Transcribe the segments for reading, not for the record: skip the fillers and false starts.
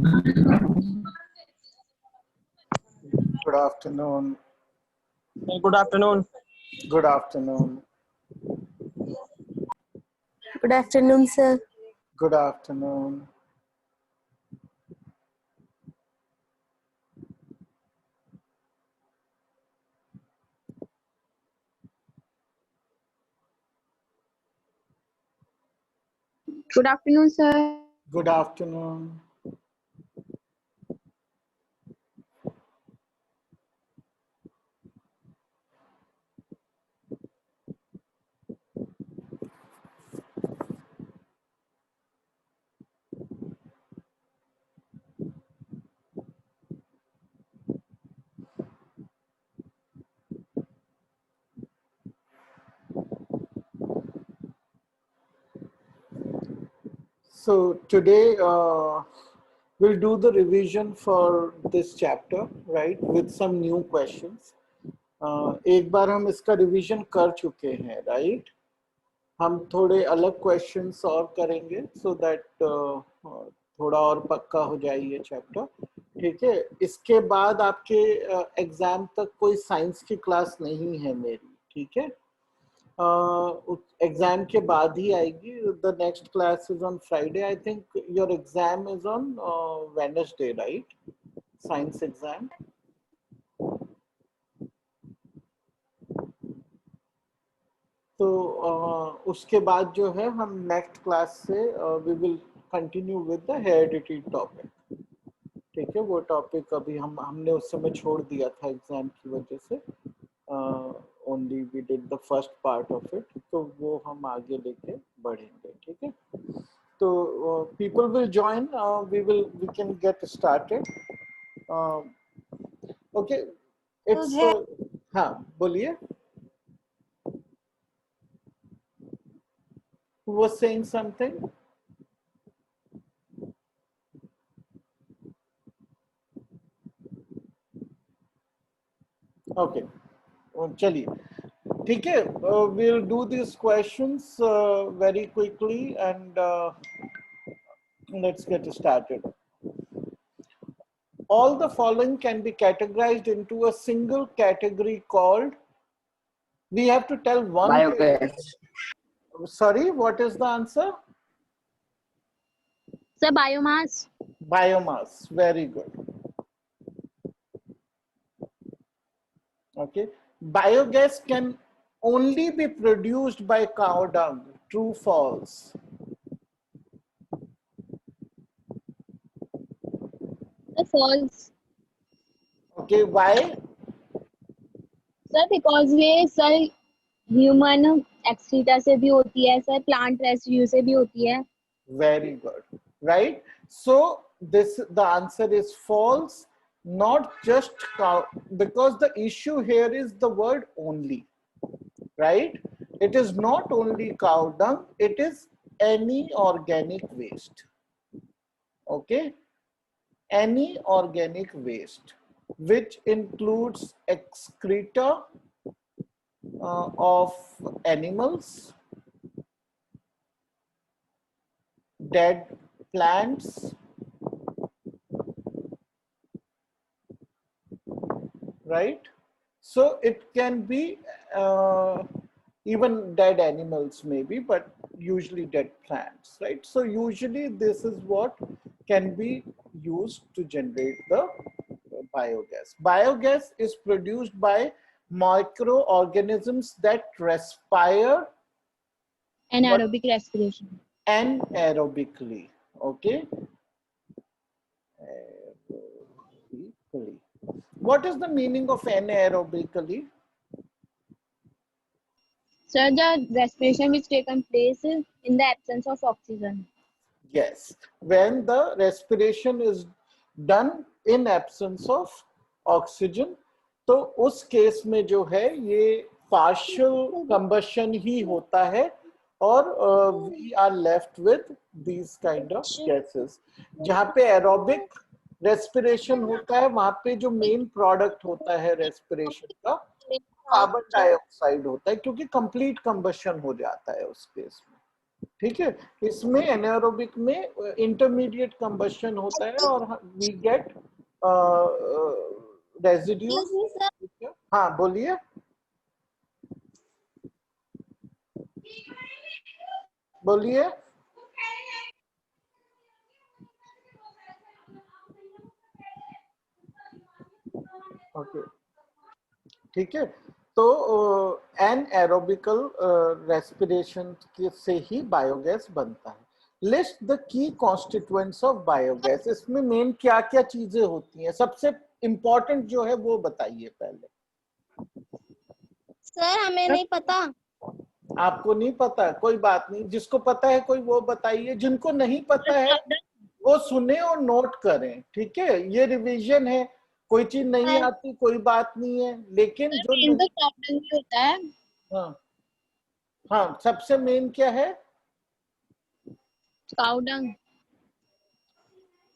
Good afternoon. Good afternoon. Good afternoon. Good afternoon, sir. Good afternoon. Good afternoon, sir. Good afternoon. So today we'll do the revision for this chapter, right, with some new questions. एक बार हम इसका revision कर चुके हैं, right? हम थोड़े अलग questions और करेंगे सो दैट थोड़ा और पक्का हो जाए ये चैप्टर, ठीक है? इसके बाद आपके एग्जाम तक कोई साइंस की क्लास नहीं है मेरी, ठीक है? एग्जाम के बाद ही आएगी. The next class is on Friday. I think your exam is on Wednesday, right? Science exam. तो उसके बाद जो है हम नेक्स्ट क्लास से we will continue with the heredity topic, ठीक है? वो टॉपिक अभी हमने उस समय छोड़ दिया था एग्जाम की वजह से. Only we did the first part of it, तो वो हम आगे लेके बढ़ेंगे, ठीक है? तो people will join, we can get started. Okay, it's हाँ, बोलिए. Who was saying something? Okay, चलिए, ठीक है. We'll do these questions very quickly and let's get started. All the following can be categorized into a single category called, we have to tell one. Biogas. Sorry, what is the answer? Sir, biomass. Biomass. Very good. Okay. Biogas can only be produced by cow dung. True, false? Sir, false. Okay, why? Sir, because ये sir human एक्सीटा से भी होती है, sir plant residue से भी होती है. Very good. Right? So the answer is false. Not just cow, because the issue here is the word only. Right? It is not only cow dung, it is any organic waste. Okay? Any organic waste, which includes excreta of animals, dead plants, right? So it can be even dead animals maybe, but usually dead plants, right? So usually this is what can be used to generate the biogas. Biogas is produced by microorganisms that respire Anaerobic respiration. anaerobically. Okay. Aerobically. What is the meaning of anaerobically? Sir, the respiration which taken place is in the absence of oxygen. Yes, when the respiration is done in absence of oxygen, तो उस case में जो है ये partial combustion ही होता है और we are left with these kind of gases. जहाँ पे aerobic respiration होता है वहाँ पे जो main product होता है respiration का कार्बन डाइऑक्साइड होता है, क्योंकि complete combustion हो जाता है उस केस में. ठीक है, इसमें एनाएरोबिक में इंटरमीडिएट कंबशन होता है और वी गेट रेजिड्यूज। हाँ बोलिए। बोलिए। ओके ठीक है, तो एनएरोबिकल रेस्पिरेशन से ही बायोगैस बनता है। List the key constituents of biogas. इसमें मेन क्या क्या चीजें होती हैं, सबसे इंपॉर्टेंट जो है वो बताइए पहले। सर हमें नहीं पता। आपको नहीं पता, कोई बात नहीं, जिसको पता है कोई वो बताइए, जिनको नहीं पता है वो सुने और नोट करें। ठीक है, ये रिवीजन है, कोई चीज नहीं आती कोई बात नहीं है, लेकिन जो मेन तो काउडंग भी होता है। हाँ हाँ, सबसे मेन क्या है? काउडंग।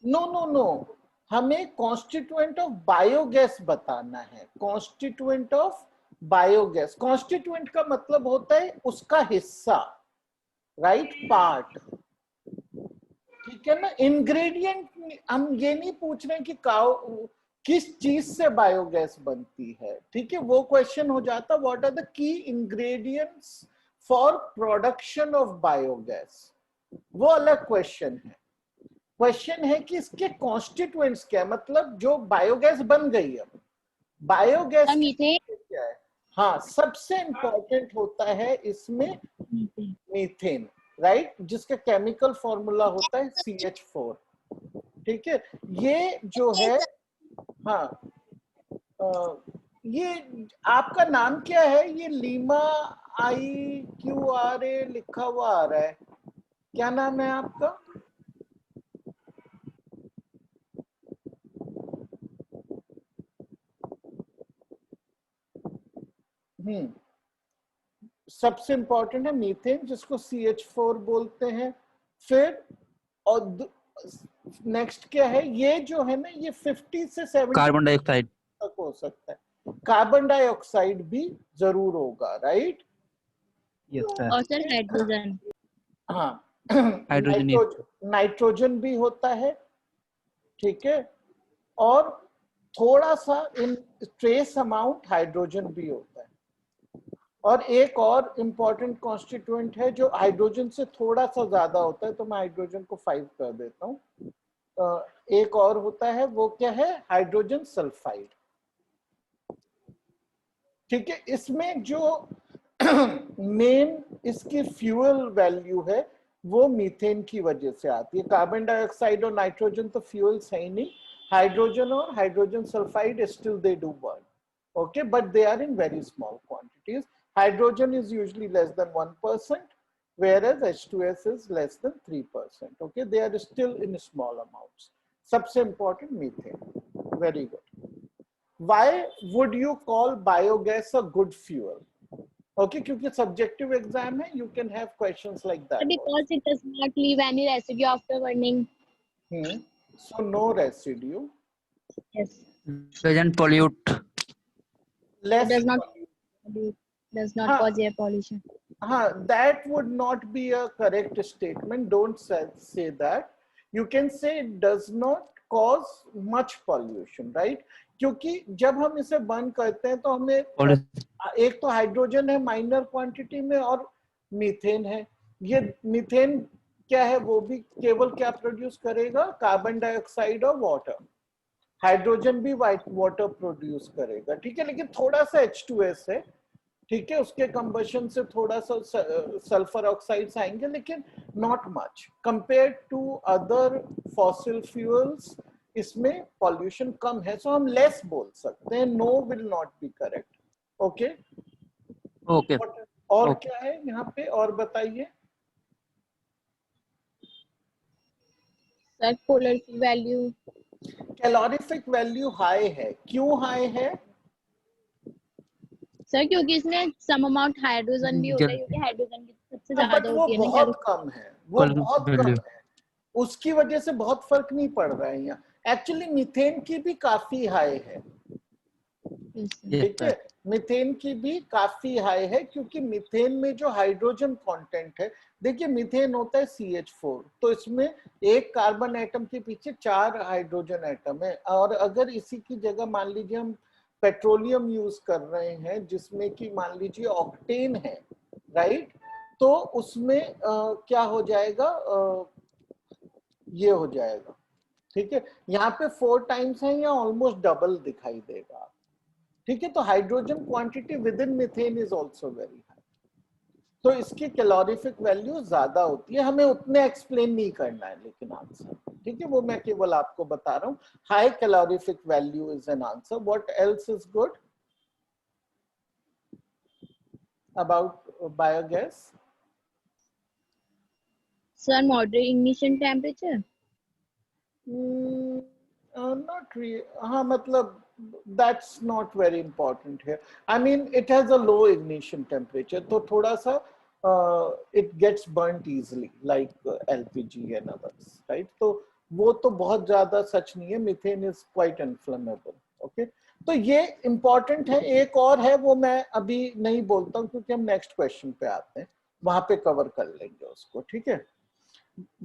नो नो नो, हमें कॉन्स्टिट्यूएंट ऑफ बायोगैस बताना है। कॉन्स्टिट्यूएंट ऑफ बायोगैस, कॉन्स्टिट्यूएंट का मतलब होता है उसका हिस्सा, राइट, पार्ट। ठीक है ना, इंग्रेडिएंट हम ये नहीं पूछ रहे कि किस चीज से बायोगैस बनती है। ठीक है, वो क्वेश्चन हो जाता what are the key ingredients for production of biogas, वो अलग क्वेश्चन है। क्वेश्चन है कि इसके कॉन्स्टिट्यूएंट्स क्या है, मतलब जो बायोगैस बन गई है, बायोगैस क्या है। हाँ, सबसे इंपॉर्टेंट होता है इसमें मीथेन, राइट, जिसका केमिकल फॉर्मूला होता है CH4। ठीक है, ये जो है, हाँ ये आपका नाम क्या है? ये लीमा IQRA लिखा हुआ आ रहा है, क्या नाम है आपका? सबसे इंपॉर्टेंट है मीथेन, जिसको CH4 बोलते हैं। फिर और नेक्स्ट क्या है? ये जो है ना, ये 50 से 70 कार्बन डाइऑक्साइड तक हो सकता है। कार्बन डाइऑक्साइड भी जरूर होगा, राइट। और सर हाइड्रोजन। हाँ, हाइड्रोजन नाइट्रोजन भी होता है। ठीक है, और थोड़ा सा इन ट्रेस अमाउंट हाइड्रोजन भी होता है। और एक और इम्पॉर्टेंट कॉन्स्टिट्यूएंट है जो हाइड्रोजन से थोड़ा सा ज्यादा होता है, तो मैं हाइड्रोजन को 5 कर देता हूँ। एक और होता है, वो क्या है? Hydrogen sulphide. ठीक है, इसमें जो मेन इसकी फ्यूल वैल्यू है वो मीथेन की वजह से आती है। कार्बन डाइऑक्साइड और नाइट्रोजन तो फ्यूल्स है ही नहीं, हाइड्रोजन और hydrogen sulphide still they do burn, okay, but they are in very small quantities. Hydrogen is usually less than 1%, whereas H2S is less than 3%. Okay, they are still in small amounts. सबसे important methane. Very good. Why would you call biogas a good fuel? Okay, क्योंकि subjective exam है, you can have questions like that. Because it does not leave any residue after burning. So no residue. Yes. doesn't pollute. Less does not cause air pollution. That would not be a correct statement. Don't say that. You can say it does not cause much pollution, right? क्योंकि जब हम इसे burn करते हैं तो हमें एक तो हाइड्रोजन है माइनर क्वांटिटी में और मीथेन है। ये मीथेन क्या है? वो भी केवल क्या प्रोड्यूस करेगा? कार्बन डाइऑक्साइड और वाटर। हाइड्रोजन भी वाटर प्रोड्यूस करेगा, ठीक है, लेकिन थोड़ा सा H2S है, ठीक है, उसके कंबशन से थोड़ा सा सल्फर ऑक्साइड्स आएंगे, लेकिन not much compare to other fossil fuels. इसमें पॉल्यूशन कम है, सो हम लेस बोल सकते हैं। No will not be correct. Okay okay, और क्या है यहाँ पे, और बताइए। Sir calorific value, calorific value high है। क्यों हाई है? सर क्योंकि इसमें सम अमाउंट हाइड्रोजन भी होता है, क्योंकि हाइड्रोजन की सबसे ज्यादा होती है ना। बहुत कम है, वो बहुत कम है, उसकी वजह से बहुत फर्क नहीं पड़ रहा है यहाँ। एक्चुअली मीथेन की भी काफी हाई है, ठीक है, मीथेन की भी काफी हाई है, क्योंकि मीथेन में जो हाइड्रोजन कंटेंट है, देखिए मीथेन होता है CH4, तो इसमें एक कार्बन एटम के पीछे 4 हाइड्रोजन एटम है। और अगर इसी की जगह मान लीजिए हम पेट्रोलियम यूज कर रहे हैं जिसमें कि मान लीजिए ऑक्टेन है, राइट, तो उसमें क्या हो जाएगा, ये हो जाएगा, ठीक है। यहाँ पे 4 टाइम्स है या ऑलमोस्ट डबल दिखाई देगा, ठीक है। तो hydrogen quantity with in methane is also very high, तो इसकी कैलोरीफिक वैल्यू ज्यादा होती है। हमें उतने एक्सप्लेन नहीं करना है लेकिन आंसर, ठीक है, वो मैं केवल आपको बता रहा हूँ। High calorific value is an answer. What else is good about biogas? Sir, moderate ignition temperature. Not really. हाँ, मतलब that's not very important here. I mean, it has a low ignition temperature, तो थोड़ा सा it gets burnt easily like LPG and others, right? तो वो तो बहुत ज्यादा सच नहीं है। Methane is quite inflammable. Okay? तो ये important है। एक और है, वो मैं अभी नहीं बोलता हूँ क्योंकि हम नेक्स्ट क्वेश्चन पे आते हैं, वहां पे कवर कर लेंगे उसको, ठीक है।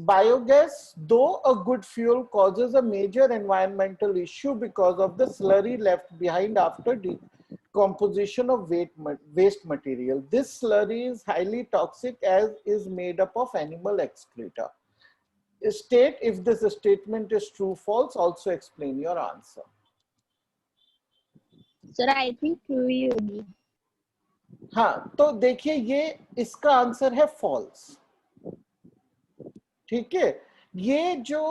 Biogas, though a good fuel, causes a major environmental issue because of the slurry left behind after decomposition of waste material. This slurry is highly toxic as is made up of animal excreta. State if this statement is true, false. Also explain your answer. Sir, I think true ही होगी. हाँ, तो देखिए ये इसका answer है false, ठीक है। ये जो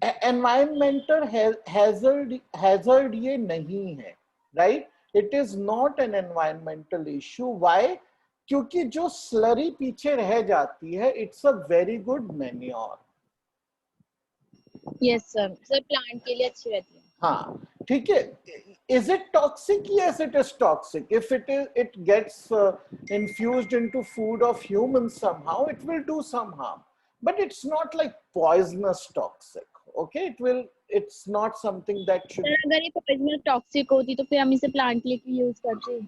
एनवायरमेंटल हैजर्ड ये नहीं है, right, it is not an environmental issue. Why? क्योंकि जो स्लरी पीछे रह जाती है, it's a very good manure. Yes, sir. Sir, plant के लिए अच्छी रहती है. हाँ, ठीक है। Is it toxic? Yes, it is toxic. If it gets infused into food of humans somehow, it will do some harm. But it's not like poisonous toxic. Okay, it's not something that should. Sir, अगर ये poisonous toxic होती तो फिर हम इसे plant के लिए use करते.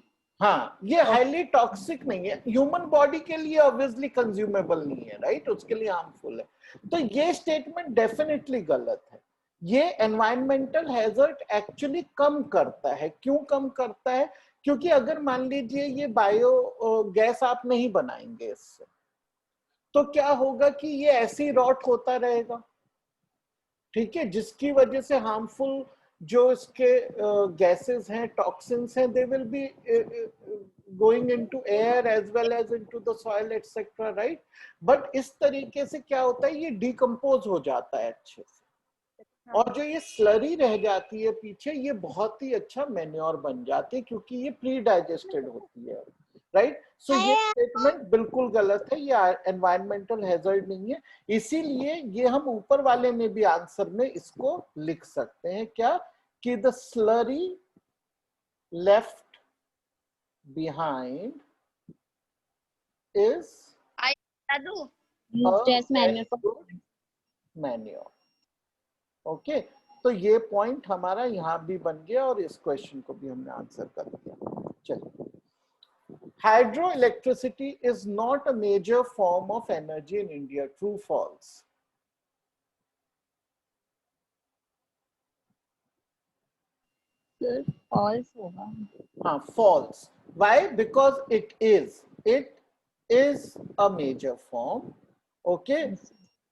हाँ, ये हाईली टॉक्सिक नहीं है, ह्यूमन बॉडी के लिए ऑब्वियसली कंज्यूमेबल नहीं है, राइट, उसके लिए हार्मफुल है। तो ये स्टेटमेंट डेफिनेटली गलत है। ये एनवायरमेंटल हैजर्ड एक्चुअली कम करता है। क्यों कम करता है? क्योंकि अगर मान लीजिए ये बायो गैस आप नहीं बनाएंगे इससे, तो क्या होगा कि ये ऐसी रॉट होता रहेगा, ठीक है, जिसकी वजह से हार्मफुल जो इसके गैसेस हैं, टॉक्सिन्स हैं, they will be going into air as well as into the soil etcetera, right. But इस तरीके से क्या होता है, ये डिकम्पोज हो जाता है अच्छे से, और जो ये स्लरी रह जाती है पीछे, ये बहुत ही अच्छा मैन्योर बन जाती है क्योंकि ये प्री डाइजेस्टेड होती है, राइट। सो ये स्टेटमेंट बिल्कुल गलत है, ये एनवायरमेंटल हैजर्ड नहीं है। इसीलिए ये हम ऊपर वाले में भी आंसर में इसको लिख सकते हैं, क्या, कि the slurry left behind is Used as manure for manure. Okay, तो ये पॉइंट हमारा यहाँ भी बन गया और इस क्वेश्चन को भी हमने आंसर कर दिया। चलिए, hydroelectricity is not a major form of energy in India. True, false? sir, false होगा. False. Why? Because it is a major form. Okay,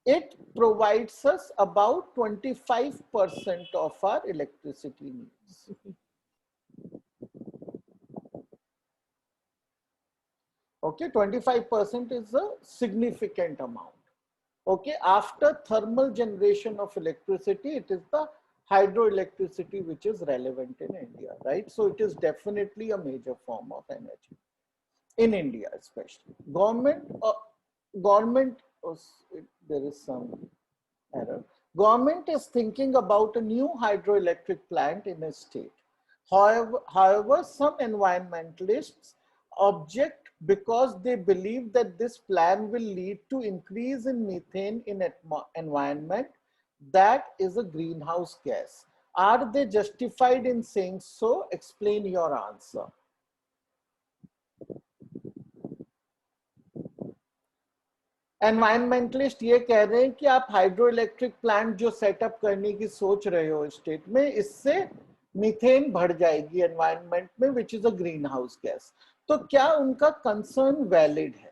it provides us about 25% of our electricity needs. Okay, 25% is a significant amount. Okay, after thermal generation of electricity, it is the hydroelectricity which is relevant in India, right? So it is definitely a major form of energy in India, especially. Government, there is some error. Government is thinking about a new hydroelectric plant in a state. However, some environmentalists object because they believe that this plan will lead to increase in methane in environment that is a greenhouse gas. Are they justified in saying so? Explain your answer. Environmentalist ये कह रहे हैं कि आप hydro electric plant जो setup करने की सोच रहे हो स्टेट में, इससे मीथेन बढ़ जाएगी एनवायरनमेंट में, which is a green house gas. तो क्या उनका कंसर्न वैलिड है?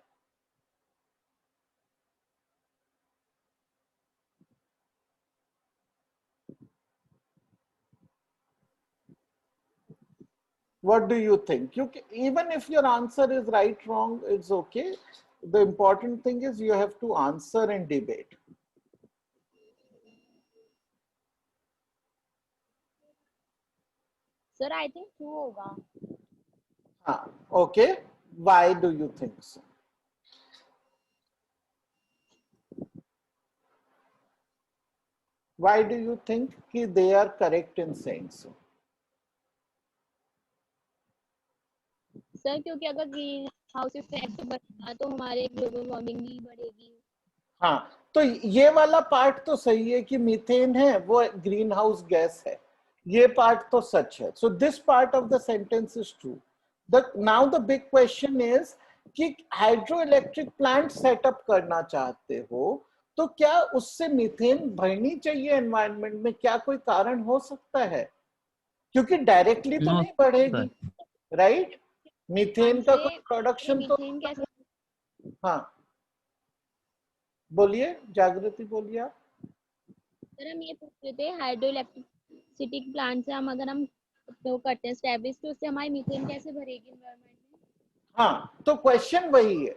What do you think? Even if your answer is right, wrong, it's okay. The important thing is you have to answer and debate. Sir I think true होगा। हाँ, okay. Why do you think so? Why do you think कि they are correct in saying so? Sir क्योंकि अगर green house effect बढ़ेगा तो हमारे global warming भी बढ़ेगी। हाँ, तो ये वाला पार्ट तो सही है कि मीथेन है वो ग्रीन हाउस गैस है, ये पार्ट तो सच है। So this part of the sentence is true. Now the big question is कि हाइड्रो इलेक्ट्रिक प्लांट सेटअप करना चाहते हो तो क्या उससे मीथेन बढ़नी चाहिए एनवायरनमेंट में? क्या कोई कारण हो सकता है? क्योंकि डायरेक्टली तो No, नहीं बढ़ेगी, राइट? मीथेन का कोई हमसे प्रोडक्शन तो, मीथेन कैसे? हाँ बोलिए, जागृति बोलिए आप। सर हम ये पूछ रहे थे हाइड्रो इलेक्ट्रिसिटी प्लांट से हम अगर हम तो करते हैं एस्टैब्लिश तो उससे हमारी मीथेन कैसे भरेगी एनवायरनमेंट में? हाँ, तो क्वेश्चन वही है,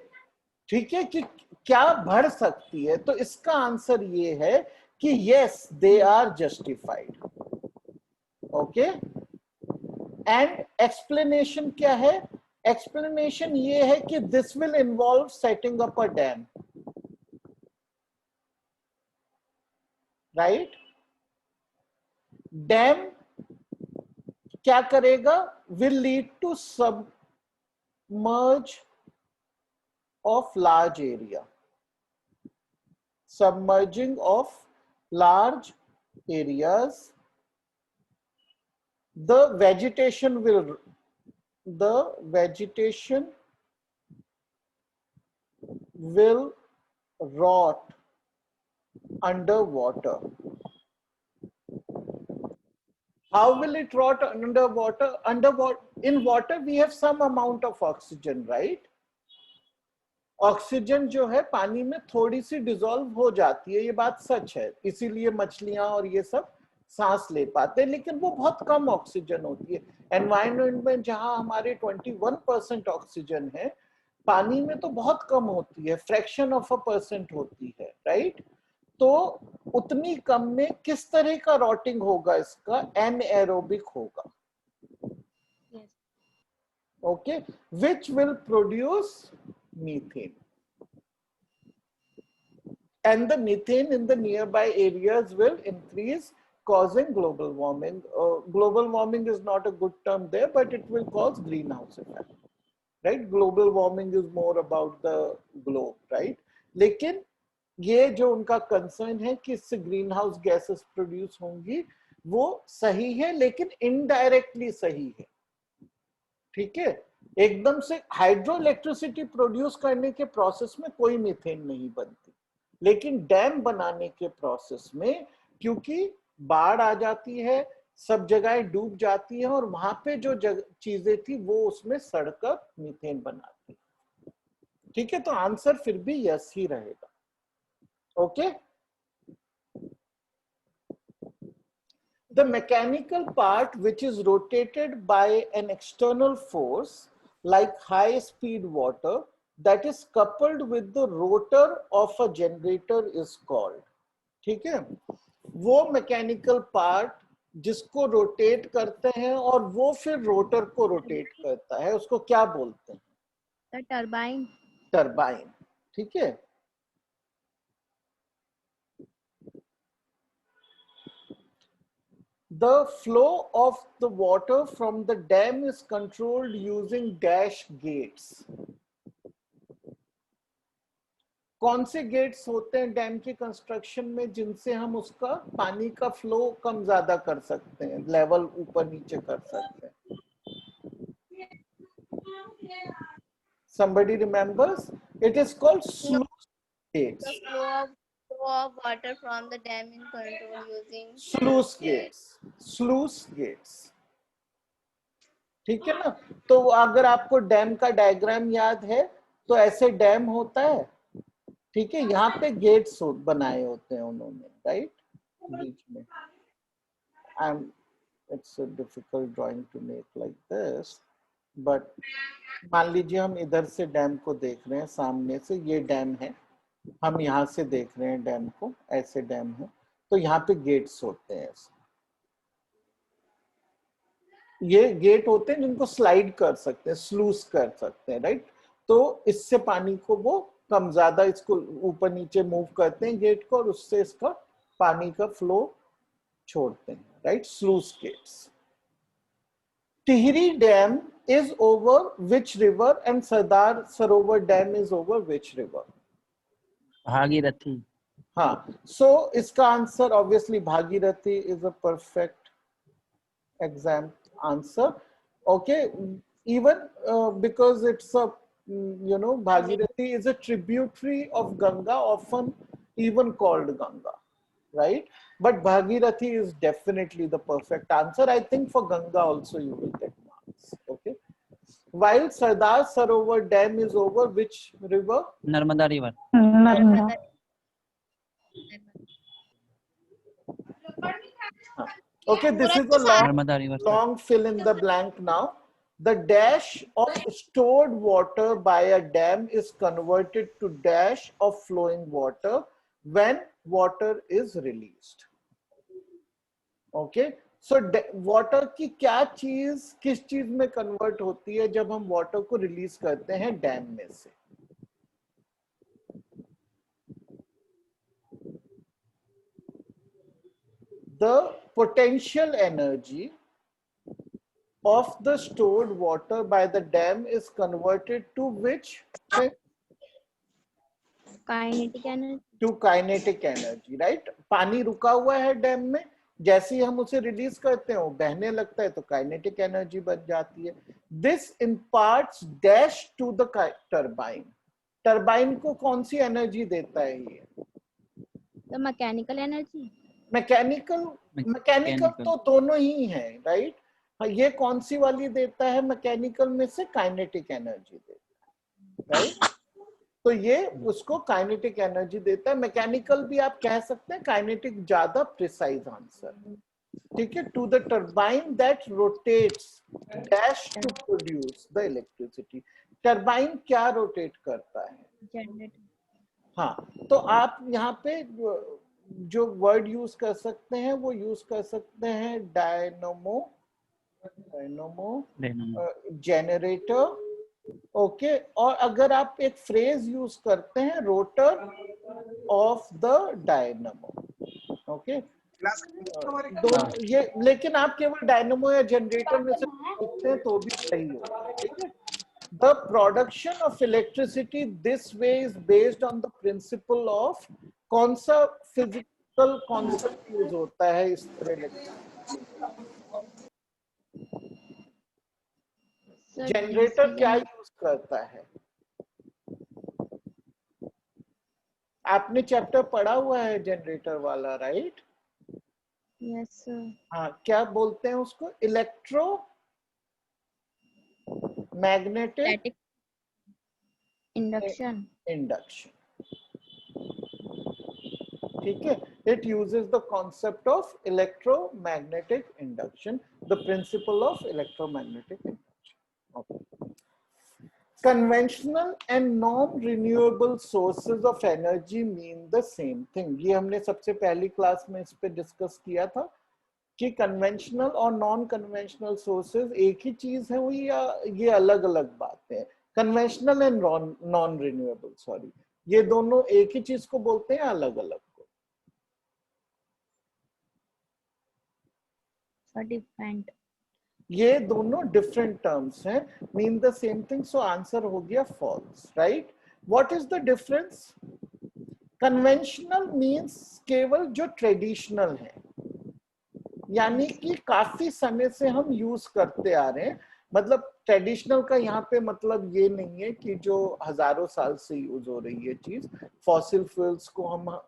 ठीक है, कि क्या बढ़ सकती है? तो इसका आंसर ये है कि yes, they are justified. Okay, and explanation क्या है? एक्सप्लेनेशन ये है कि this will involve setting up a dam, right? Dam क्या करेगा? Will lead to submerge of large area, submerging of large areas. The vegetation will rot underwater. How will it rot underwater? In water we have some amount of oxygen, right? Oxygen जो है पानी में थोड़ी सी dissolve हो जाती है, ये बात सच है, इसीलिए मछलियां और ये सब सांस ले पाते हैं, लेकिन वो बहुत कम ऑक्सीजन होती है। एनवायरनमेंट में जहां हमारे 21% ऑक्सीजन है, पानी में तो बहुत कम होती है, फ्रैक्शन ऑफ अ परसेंट होती है, राइट? तो उतनी कम में किस तरह का रॉटिंग होगा? इसका एनएरोबिक होगा, okay, which will produce methane, and the methane in the nearby areas will increase, causing global warming. Global warming is not a good term there, but it will cause greenhouse effect, right? Global warming is more about the globe, right? लेकिन ये जो उनका concern है कि इससे green house gases produce होंगी, वो सही है, लेकिन इनडायरेक्टली सही है, ठीक है? एकदम से हाइड्रो इलेक्ट्रिसिटी प्रोड्यूस करने के प्रोसेस में कोई मीथेन नहीं बनती, लेकिन डैम बनाने के प्रोसेस में क्योंकि बाढ़ आ जाती है, सब जगह डूब जाती है, और वहां पे जो चीजें थी वो उसमें सड़कर मीथेन बनाती है, ठीक है? तो आंसर फिर भी यस ही रहेगा, okay? The mechanical part, which is rotated by an external force like high speed water that is coupled with the rotor of a generator, is called, ठीक है? वो मैकेनिकल पार्ट जिसको rotate करते हैं और वो फिर रोटर को रोटेट करता है, उसको क्या बोलते हैं? टरबाइन। टरबाइन, ठीक है? The flow of the water from the dam is controlled using dash gates. कौन से गेट्स होते हैं डैम की कंस्ट्रक्शन में जिनसे हम उसका पानी का फ्लो कम ज्यादा कर सकते हैं, लेवल ऊपर नीचे कर सकते हैं? Somebody remembers? It is called sluice gates. The flow of water from the dam in control using sluice gates. sluice gates, ठीक है ना। तो अगर आपको डैम का डायग्राम याद है तो ऐसे डैम होता है, ठीक है। यहाँ पे गेट्स बनाए होते हैं उन्होंने, राइट, बीच में। It's a difficult drawing to make like this, but मान लीजिए हम इधर से डैम को देख रहे हैं, सामने से ये डैम है, हम यहाँ से देख रहे हैं डैम को, ऐसे डैम है, तो यहाँ पे गेट्स होते हैं। ये गेट होते हैं जिनको स्लाइड कर सकते हैं, स्लूस कर सकते हैं, राइट। तो इससे पानी को वो कम ज्यादा इसको ऊपर नीचे मूव करते हैं गेट को, और उससे इसका पानी का फ्लो छोड़ते हैं, right. Sluice gates. Tehri dam is over which river and Sardar Sarovar dam is over which river? Bhagirathi. हाँ, सो इसका answer obviously Bhagirathi is a perfect exam answer. Okay, even because it's a Bhagirathi is a tributary of Ganga, often even called Ganga, right? But Bhagirathi is definitely the perfect answer. I think for Ganga also you will get marks. Okay, while Sardar Sarovar Dam is over which river? Narmada river. Okay, this is a long fill in the blank now. The dash of stored water by a dam is converted to dash of flowing water when water is released. Okay, so water की क्या चीज किस चीज में convert होती है जब हम वाटर को रिलीज करते हैं डैम में से? The potential energy of the stored water by the dam is converted to which? Kinetic energy. To kinetic energy, right? पानी रुका हुआ है डैम में, जैसे ही हम उसे रिलीज करते हैं वो बहने लगता है तो काइनेटिक एनर्जी बन जाती है। This imparts dash to the turbine. Turbine को कौन सी एनर्जी देता है ये? The mechanical energy. मैकेनिकल तो दोनों ही है, राइट। ये कौन सी वाली देता है? मैकेनिकल में से काइनेटिक एनर्जी देता है, राइट। तो ये उसको काइनेटिक एनर्जी देता है। मैकेनिकल भी आप कह सकते हैं, काइनेटिक ज्यादा प्रिसाइज आंसर, ठीक है। To the turbine that rotates dash to produce the electricity. Turbine क्या रोटेट करता है? Generator. हाँ, तो आप यहाँ पे जो वर्ड यूज कर सकते हैं वो यूज कर सकते हैं डायनमो, जनरेटर, ओके। और अगर आप एक फ्रेज यूज करते हैं rotor of the dynamo, okay. ये लेकिन आप केवल डायनमो या जनरेटर में से लिखते हैं तो भी सही होगा, ठीक है। The production of electricity this way is based on the principle of कौन सा फिजिकल कॉन्सेप्ट यूज होता है इस तरह? जनरेटर क्या यूज करता है? आपने चैप्टर पढ़ा हुआ है जनरेटर वाला, राइट? Yes sir. हाँ, क्या बोलते हैं उसको? Electro magnetic Induction. ठीक है। It uses the concept of electromagnetic induction, the principle of electromagnetic induction. Okay. Conventional and non-renewable sources of energy mean the same thing. ये हमने सबसे पहली क्लास में इस पे डिस्कस किया था कि कन्वेंशनल और नॉन कन्वेंशनल सोर्सेज एक ही चीज है हुई या ये अलग अलग बातें हैं? Conventional and non renewable, sorry, ये दोनों एक ही चीज को बोलते हैं अलग अलग को? Different. ये दोनों डिफरेंट टर्म्स हैं, mean the same thing, so answer हो गया false, right. What is the difference? Conventional means केवल जो ट्रेडिशनल है, यानी कि काफी समय से हम यूज करते आ रहे हैं, मतलब ट्रेडिशनल का यहाँ पे मतलब ये नहीं है कि जो हजारों साल से यूज हो रही है चीज। फॉसिल फ्यूल्स को हम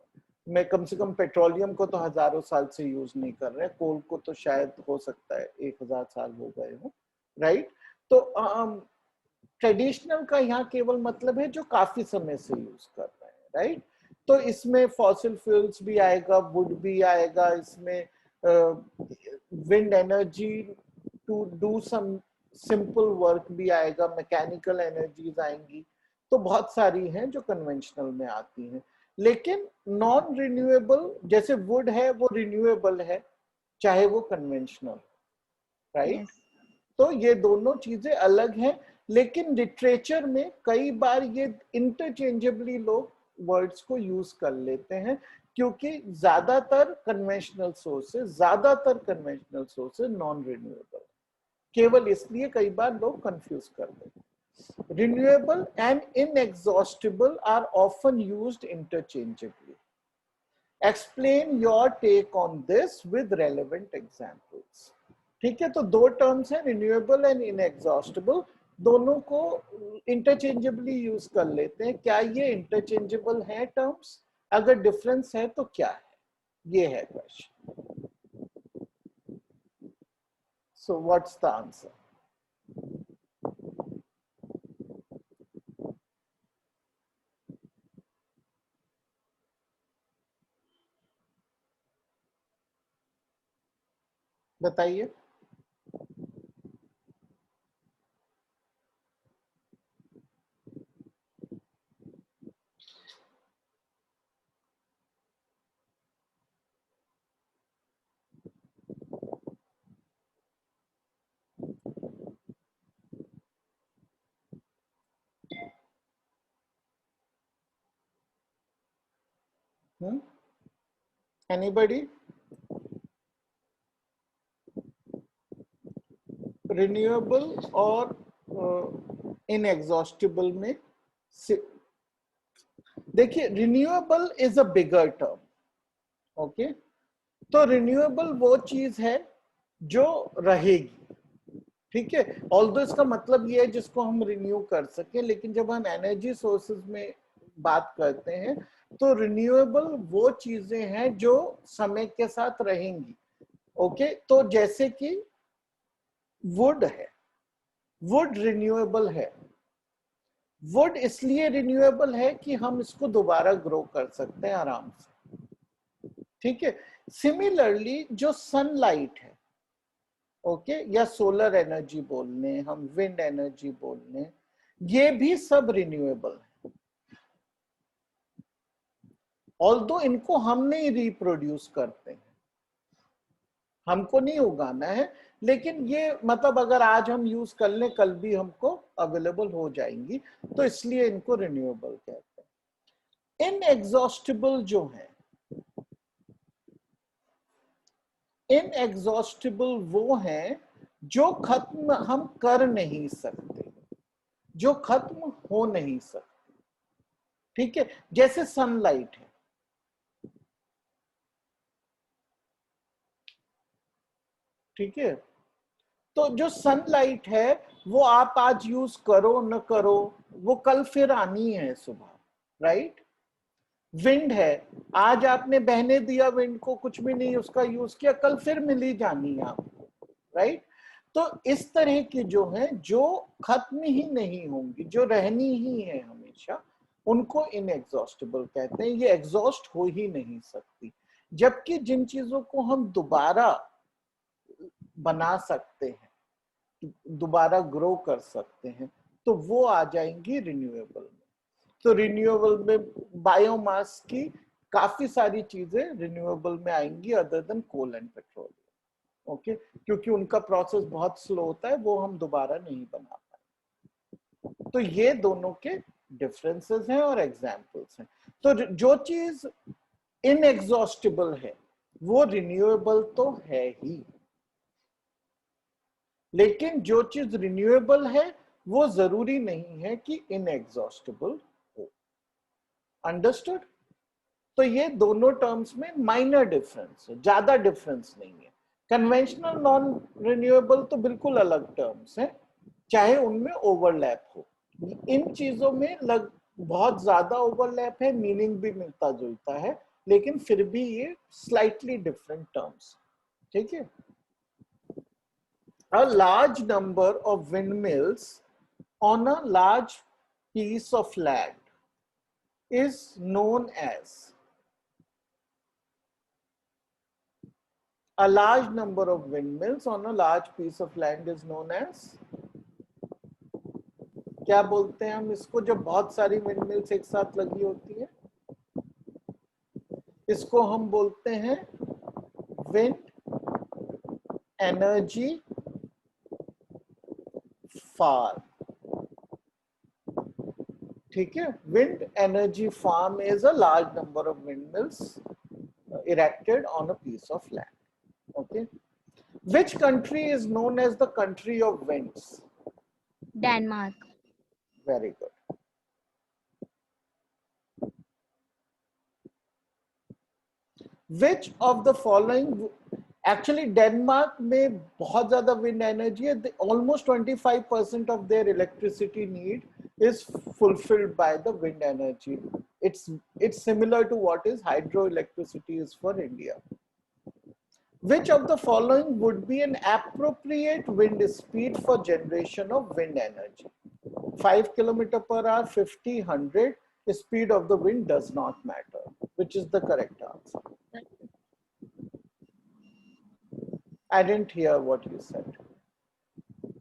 मैं कम से कम पेट्रोलियम को तो हजारों साल से यूज नहीं कर रहे, कोल को तो शायद हो सकता है 1000 साल हो गए हो, राइट। तो ट्रेडिशनल का यहाँ केवल मतलब है जो काफी समय से यूज कर रहे हैं, राइट। तो इसमें फॉसिल फ्यूल्स भी आएगा, वुड भी आएगा, इसमें wind energy to do some simple work भी आएगा, मैकेनिकल एनर्जीज आएंगी, तो बहुत सारी हैं जो कन्वेंशनल में आती हैं। लेकिन नॉन रिन्यूएबल जैसे वुड है वो रिन्यूएबल है चाहे वो कन्वेंशनल, राइट। Yes. तो ये दोनों चीजें अलग हैं, लेकिन लिटरेचर में कई बार ये इंटरचेंजेबली लोग वर्ड्स को यूज कर लेते हैं, क्योंकि ज्यादातर कन्वेंशनल सोर्सेज नॉन रिन्यूएबल, केवल इसलिए कई बार लोग कंफ्यूज कर देते हैं। Renewable and inexhaustible are often used interchangeably. Explain your take on this with relevant examples. ठीक है, तो दो टर्म्स हैं, रिन्यूएबल एंड इनएग्जॉस्टिबल, दोनों को इंटरचेंजेबली यूज कर लेते हैं। क्या ये इंटरचेंजेबल है टर्म्स? अगर डिफरेंस है तो क्या है, ये है question. So what's the answer? बताइए। Anybody? रिन्यूएबल और इनएग्जॉस्टिबल में देखिए, renewable is a bigger term, okay. तो रिन्यूएबल वो चीज है जो रहेगी, ठीक है। ऑल्दो इसका मतलब ये है जिसको हम रिन्यू कर सके, लेकिन जब हम एनर्जी सोर्सेज में बात करते हैं तो रिन्यूएबल वो चीजें हैं जो समय के साथ रहेंगी, ओके। तो जैसे कि वुड है, वुड रिन्यूएबल है। वुड इसलिए रिन्यूएबल है कि हम इसको दोबारा ग्रो कर सकते हैं आराम से, ठीक है। सिमिलरली जो सनलाइट है, ओके, या सोलर एनर्जी बोल लें हम, विंड एनर्जी बोल लें, ये भी सब रिन्यूएबल है। ऑल्दो इनको हम नहीं रिप्रोड्यूस करते हैं, हमको नहीं उगाना है, लेकिन ये मतलब अगर आज हम यूज कर लें कल भी हमको अवेलेबल हो जाएंगी, तो इसलिए इनको रिन्यूएबल कहते हैं। इनएग्जॉस्टिबल जो है, इनएग्जॉस्टिबल वो है जो खत्म हम कर नहीं सकते, जो खत्म हो नहीं सकते, ठीक है। जैसे सनलाइट है, ठीक है। तो जो सनलाइट है वो आप आज यूज करो न करो, वो कल फिर आनी है सुबह, राइट। विंड है, आज आपने बहने दिया विंड को, कुछ भी नहीं उसका यूज किया, कल फिर मिली जानी है आपको, राइट। तो इस तरह की जो है, जो खत्म ही नहीं होंगी, जो रहनी ही है हमेशा, उनको इनएग्जॉस्टिबल कहते हैं। ये एग्जॉस्ट हो ही नहीं सकती। जबकि जिन चीजों को हम दोबारा बना सकते हैं, दोबारा ग्रो कर सकते हैं, तो वो आ जाएंगी रिन्यूएबल में। तो रिन्यूएबल में बायोमास की काफी सारी चीजें रिन्यूएबल में आएंगी other than coal and petroleum, okay, क्योंकि उनका प्रोसेस बहुत स्लो होता है, वो हम दोबारा नहीं बना पाए। तो ये दोनों के डिफरेंसेस हैं और एग्जांपल्स हैं। तो जो चीज इनएग्जॉस्टिबल है वो रिन्यूएबल तो है ही, लेकिन जो चीज रिन्यूएबल है वो जरूरी नहीं है कि इनएग्जॉस्टिबल हो। अंडरस्टूड? तो ये दोनों टर्म्स में माइनर डिफरेंस है, ज्यादा डिफरेंस नहीं है। कन्वेंशनल नॉन रिन्यूएबल तो बिल्कुल अलग टर्म्स है, चाहे उनमें ओवरलैप हो। इन चीजों में बहुत ज्यादा ओवरलैप है, मीनिंग भी मिलता जुलता है, लेकिन फिर भी ये स्लाइटली डिफरेंट टर्म्स। ठीक है। A large number of windmills on a large piece of land is known as, a large number of windmills on a large piece of land is known as, क्या बोलते हैं हम इसको जब बहुत सारी विंडमिल्स एक साथ लगी होती है? इसको हम बोलते हैं विंड एनर्जी फार्म। ठीक है। Wind energy farm is a large number of windmills erected on a piece of land. Okay. Which country is known as the country of winds? Denmark. Very good. Which of the following, actually Denmark में बहुत ज़्यादा wind energy है, almost 25% of their electricity need is fulfilled by the wind energy. It's similar to what is hydroelectricity is for India. Which of the following would be an appropriate wind speed for generation of wind energy? 5 km/h, 50, 100, the speed of the wind does not matter. Which is the correct answer? I didn't hear what you said.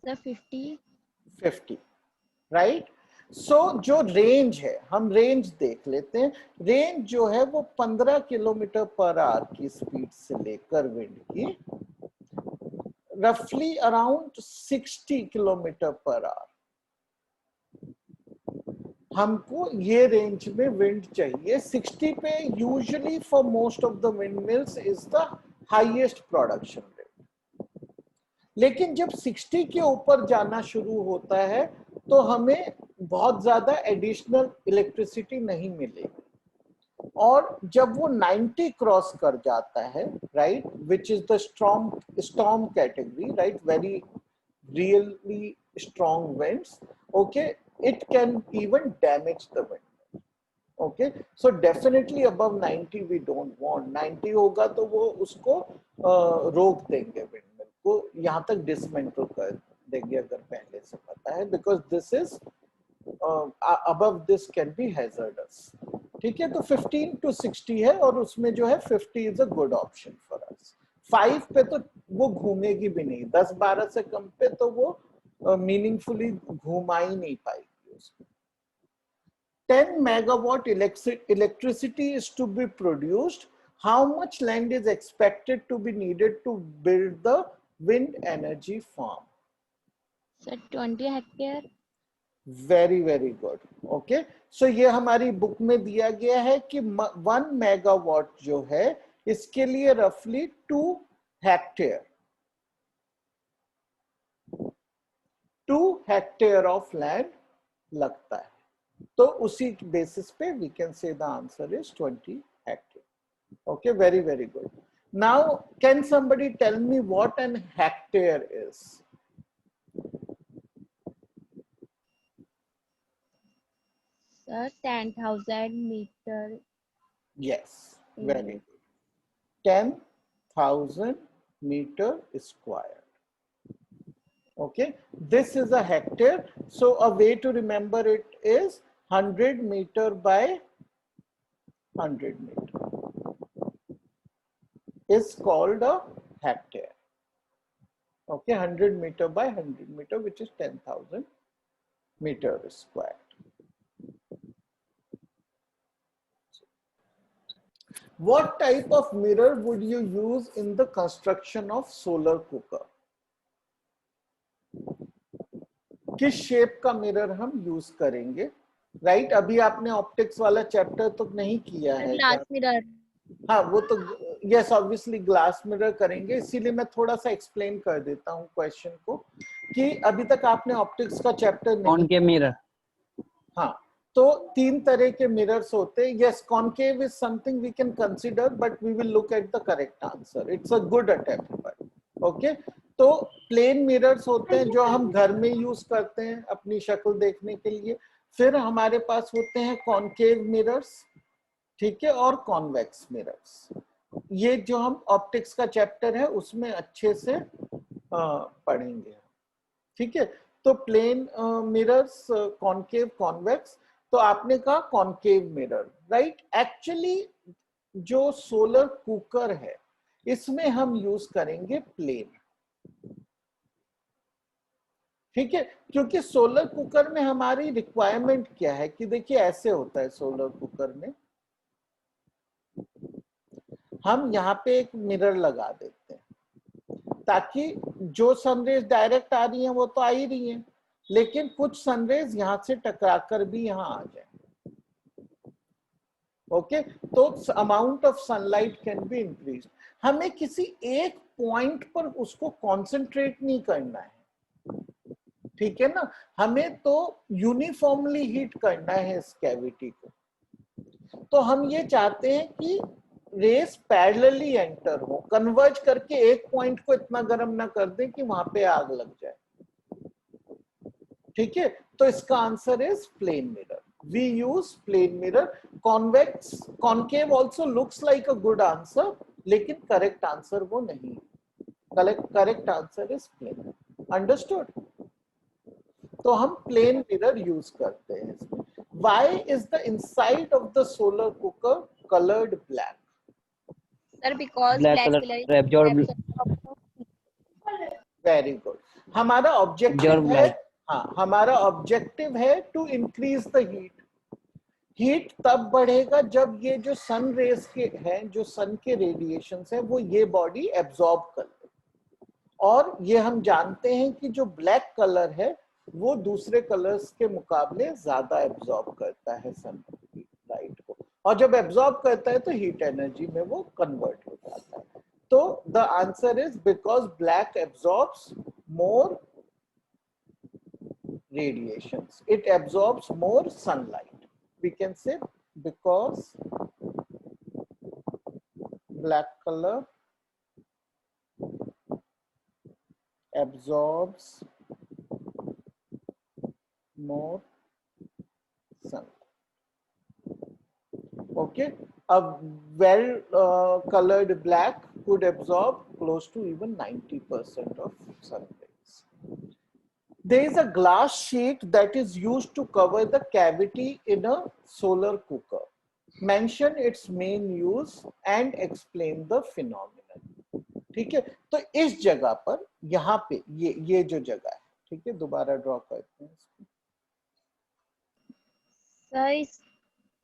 Sir, 50. 50, right? So जो range है, हम range देख लेते हैं। Range जो है वो 15 km/h की स्पीड से लेकर विंड की रफली अराउंड 60 km/h, हमको ये रेंज में विंड चाहिए। 60 पे usually for most of the wind mills is the highest production rate. लेकिन जब 60 के ऊपर जाना शुरू होता है तो हमें बहुत ज्यादा एडिशनल इलेक्ट्रिसिटी नहीं मिलेगी, और जब वो 90 क्रॉस कर जाता है, right, which is the storm category, right, very really strong winds, okay, it can even damage the wind. Okay, so definitely above 90 we don't want. 90 होगा तो वो उसको रोक देंगे, विंडमिल को यहाँ तक डिसमेंटल कर देंगे अगर पहले से पता है, because this is above this can be hazardous. ठीक है, तो 15 to 60 है, और उसमें जो है 50 is a good option for us. 5 पे तो वो घूमेगी भी नहीं, 10-12 से कम पे तो वो मीनिंगफुली घुमा ही नहीं पाएगी। 10 megawatt electricity is to be produced. How much land is expected to be needed to build the wind energy farm? Sir, 20 hectare. Very very good. Okay, so ये हमारी बुक में दिया गया है कि 1 megawatt जो है इसके लिए रफली 2 hectare, 2 hectare of land लगता है। तो उसी बेसिस पे we can say the answer is 20 hectare. Okay, very very good. Now can somebody tell me what an hectare is? Sir, 10,000 meter. Yes, very good. 10,000 meter square. Okay, this is a hectare. So a way to remember it is 100 meter by 100 meter is called a hectare. Okay, 100 meter by 100 meter, which is 10,000 meter square. What type of mirror would you use in the construction of solar cooker? किस shape का mirror हम use करेंगे, right? अभी आपने optics वाला chapter तो नहीं किया है। Glass mirror. हाँ, वो तो यस ऑब्वियसली ग्लास मिरर करेंगे, इसीलिए मैं थोड़ा सा एक्सप्लेन कर देता हूँ क्वेश्चन को कि अभी तक आपने ऑप्टिक्स का चैप्टर नहीं। Concave mirror. हाँ, तो 3 तरह के मिरर्स होते हैं। Yes, concave is something we can consider, but we will look at the correct answer. It's a good attempt, but okay. तो प्लेन मिरर्स होते हैं जो हम घर में यूज करते हैं अपनी शक्ल देखने के लिए। फिर हमारे पास होते हैं कॉनकेव मिरर्स, ठीक है, और कॉन्वेक्स मिरर्स। ये जो हम ऑप्टिक्स का चैप्टर है उसमें अच्छे से पढ़ेंगे, ठीक है। तो प्लेन मिरर्स, कॉनकेव, कॉन्वेक्स। तो आपने कहा कॉनकेव मिरर, राइट। एक्चुअली जो सोलर कुकर है इसमें हम यूज करेंगे प्लेन, ठीक है, क्योंकि सोलर कुकर में हमारी रिक्वायरमेंट क्या है कि देखिए ऐसे होता है सोलर कुकर में, हम यहाँ पे एक मिरर लगा देते हैं ताकि जो सनरेज डायरेक्ट आ रही हैं वो तो आ ही रही हैं, लेकिन कुछ सनरेज यहाँ से टकराकर भी यहाँ आ जाए। ओके, तो amount of sunlight can be increase. हमें किसी एक पॉइंट पर उसको कॉन्सेंट्रेट नहीं करना है, ठीक है ना, हमें तो यूनिफॉर्मली हीट करना है इस कैविटी को। तो हम ये चाहते हैं कि रेस पैरेलली एंटर हो, कन्वर्ज करके एक पॉइंट को इतना गर्म ना कर दें कि वहां पे आग लग जाए, ठीक है। तो इसका answer is plane mirror. We use plane mirror. Convex, concave also looks like a good answer, लेकिन करेक्ट आंसर वो नहीं। Correct answer is plane. Understood. तो हम प्लेन मिरर यूज करते हैं इसमें। Why is the inside of the solar cooker colored black? Sir, because Black black color color is absorb Very good. हमारा objective है, light. हाँ, हमारा ऑब्जेक्टिव है to increase the heat. Heat तब बढ़ेगा जब ये जो सन रेज के हैं, जो सन के रेडिएशन है, वो ये बॉडी एब्जॉर्ब कर ले। और ये हम जानते हैं कि जो ब्लैक कलर है वो दूसरे कलर्स के मुकाबले ज्यादा एब्जॉर्ब करता है सन की लाइट को, और जब एब्जॉर्ब करता है तो हीट एनर्जी में वो कन्वर्ट हो जाता है। तो the answer is because black absorbs more radiations, it absorbs more sunlight. We can say because black color absorbs more sunlight. Okay, a well colored black could absorb close to even 90% of sun rays. There is a glass sheet that is used to cover the cavity in a solar cooker. Mention its main use and explain the phenomenon. ठीक है, तो इस जगह पर यहाँ पे ये जो जगह है, ठीक है, दोबारा ड्रॉ करते हैं इसको। सर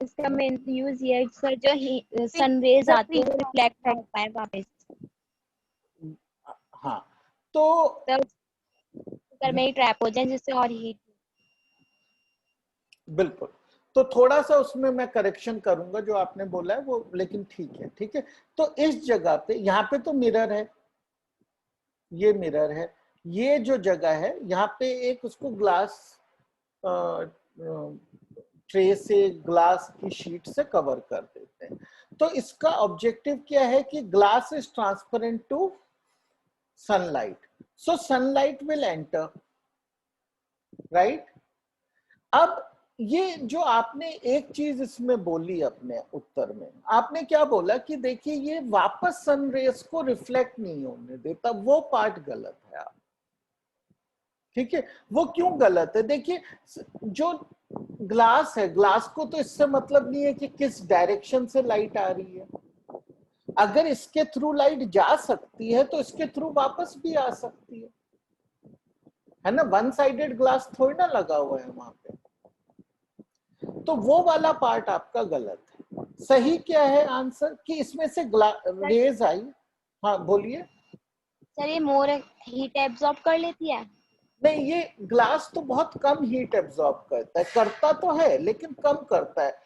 इसका मेन यूज ये है सर, जो सन रेज आती है रिफ्लेक्ट हो पाए वापस। हाँ, तो सर में ट्रैप हो जाए जिससे और हीट। बिल्कुल। तो थोड़ा सा उसमें मैं करेक्शन करूंगा जो आपने बोला है वो, लेकिन ठीक है, ठीक है। तो इस जगह पे, यहाँ पे तो मिरर है, ये मिरर है, ये जो जगह है यहाँ पे एक उसको ग्लास ट्रे से, ग्लास की शीट से कवर कर देते हैं। तो इसका ऑब्जेक्टिव क्या है कि glass is transparent to sunlight, so sunlight will enter, right. अब ये जो आपने एक चीज इसमें बोली अपने उत्तर में, आपने क्या बोला कि देखिए ये वापस सन रेस को रिफ्लेक्ट नहीं होने देता, वो पार्ट गलत है आप, ठीक है। वो क्यों गलत है? देखिए जो ग्लास है, ग्लास को तो इससे मतलब नहीं है कि किस डायरेक्शन से लाइट आ रही है। अगर इसके थ्रू लाइट जा सकती है तो इसके थ्रू वापस भी आ सकती है ना। वन साइडेड ग्लास थोड़ी ना लगा हुआ है वहां पे, तो वो वाला पार्ट आपका गलत है। सही क्या है आंसर कि इसमें से रेज आई। हाँ बोलिए। सर ये मोर हीट एब्जॉर्ब कर लेती है? नहीं, ये ग्लास तो बहुत कम हीट एब्जॉर्ब करता है, करता तो है लेकिन कम करता है।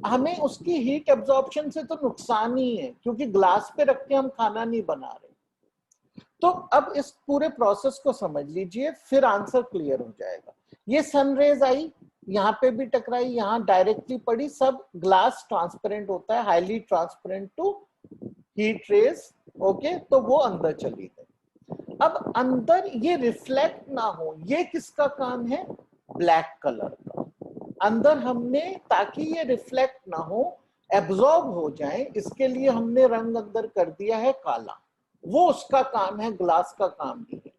हमें उसकी हीट एब्जॉर्प्शन से तो नुकसान ही है, क्योंकि ग्लास पे रख के हम खाना नहीं बना रहे। तो अब इस पूरे प्रोसेस को समझ लीजिए, फिर आंसर क्लियर हो जाएगा। ये सनरेज आई, यहाँ पे भी टकराई, यहाँ डायरेक्टली पड़ी, सब ग्लास ट्रांसपेरेंट होता है, highly transparent to heat rays, okay, तो वो अंदर चली गई। अब अंदर ये रिफ्लेक्ट ना हो, ये किसका काम है? ब्लैक कलर का। अंदर हमने, ताकि ये रिफ्लेक्ट ना हो, एब्जॉर्ब हो जाए, इसके लिए हमने रंग अंदर कर दिया है काला। वो उसका काम है, ग्लास का काम नहीं है।